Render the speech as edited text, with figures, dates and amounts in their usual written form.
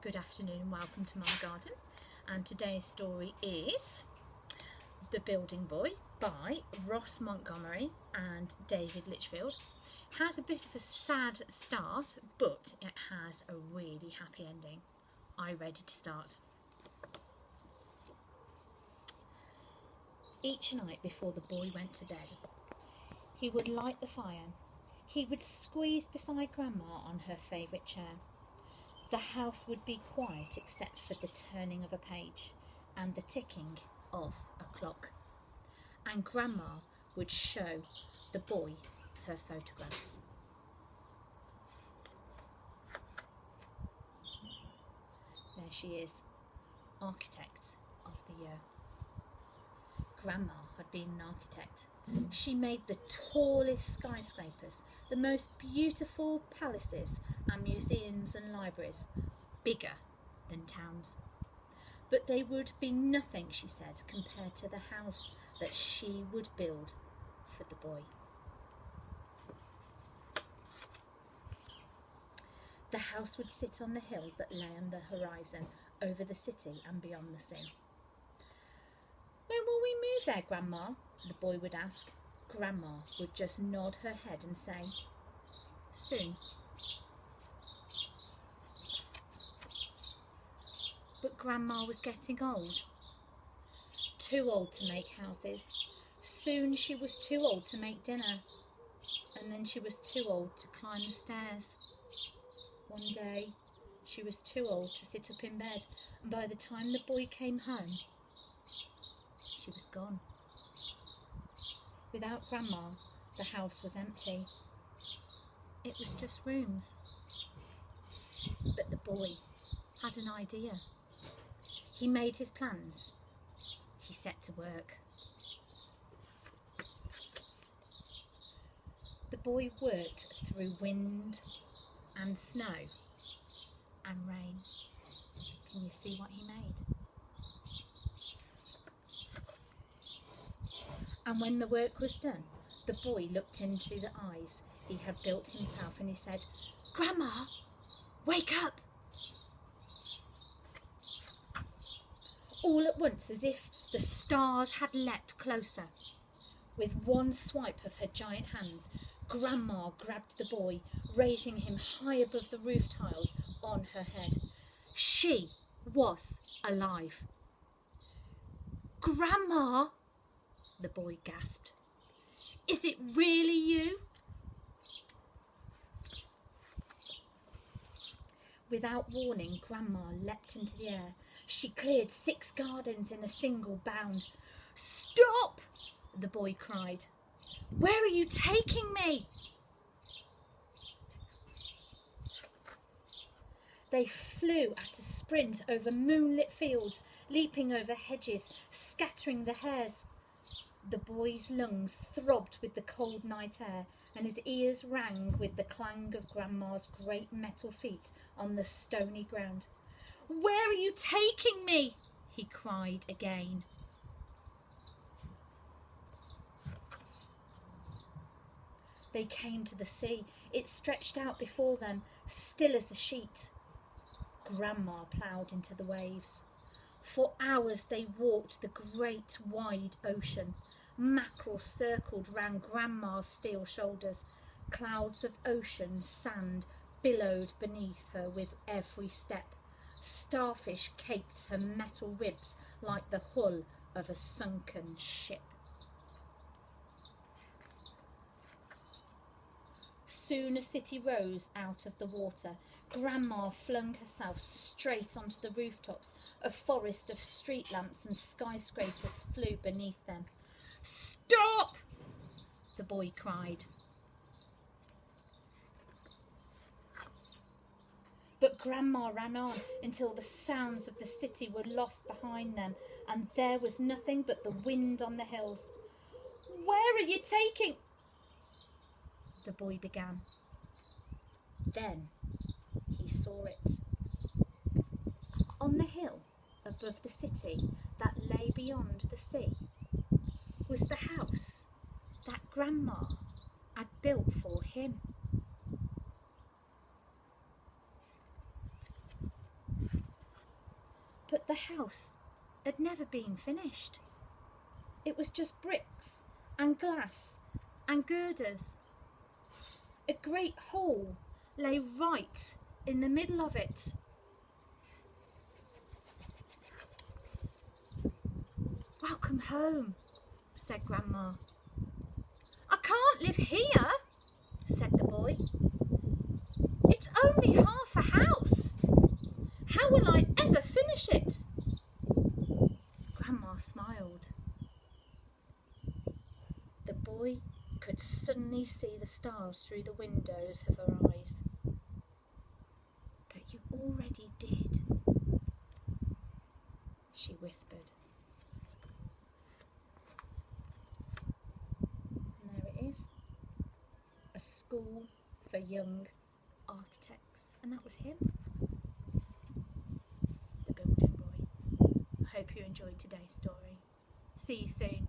Good afternoon and welcome to my garden, and today's story is The Building Boy by Ross Montgomery and David Litchfield. It has a bit of a sad start, but it has a really happy ending. Are you ready to start? Each night before the boy went to bed, he would light the fire. He would squeeze beside Grandma on her favourite chair. The house would be quiet except for the turning of a page and the ticking of a clock. And Grandma would show the boy her photographs. There she is, Architect of the Year. Grandma had been an architect. She made the tallest skyscrapers, the most beautiful palaces and museums and libraries, bigger than towns. But they would be nothing, she said, compared to the house that she would build for the boy. The house would sit on the hill that lay on the horizon, over the city and beyond the sea. "When will we move there, Grandma?" the boy would ask. Grandma would just nod her head and say, "Soon." But Grandma was getting old. Too old to make houses. Soon she was too old to make dinner. And then she was too old to climb the stairs. One day she was too old to sit up in bed, and by the time the boy came home, she was gone. Without Grandma, the house was empty. It was just rooms. But the boy had an idea. He made his plans. He set to work. The boy worked through wind and snow and rain. Can you see what he made? And when the work was done, the boy looked into the eyes he had built himself and he said, "Grandma, wake up!" All at once, as if the stars had leapt closer. With one swipe of her giant hands, Grandma grabbed the boy, raising him high above the roof tiles on her head. She was alive. "Grandma!" the boy gasped. "Is it really you?" Without warning, Grandma leapt into the air. She cleared 6 gardens in a single bound. "Stop!" the boy cried. "Where are you taking me?" They flew at a sprint over moonlit fields, leaping over hedges, scattering the hares. The boy's lungs throbbed with the cold night air, and his ears rang with the clang of Grandma's great metal feet on the stony ground. "Where are you taking me?" he cried again. They came to the sea. It stretched out before them, still as a sheet. Grandma ploughed into the waves. For hours they walked the great wide ocean. Mackerel circled round Grandma's steel shoulders. Clouds of ocean sand billowed beneath her with every step. Starfish caked her metal ribs like the hull of a sunken ship. Soon a city rose out of the water. Grandma flung herself straight onto the rooftops. A forest of street lamps and skyscrapers flew beneath them. "Stop!" the boy cried. But Grandma ran on until the sounds of the city were lost behind them, and there was nothing but the wind on the hills. "Where are you taking?" the boy began. Then he saw it. On the hill above the city that lay beyond the sea was the house that Grandma had built for him. But the house had never been finished. It was just bricks and glass and girders. A great hole lay right in the middle of it. "Welcome home," said Grandma. "I can't live here," said the boy. "It's only half a house. How will I ever finish it?" Grandma smiled. The boy could suddenly see the stars through the windows of her eyes. "But you already did," she whispered. And there it is. A school for young architects. And that was him, the building boy. I hope you enjoyed today's story. See you soon.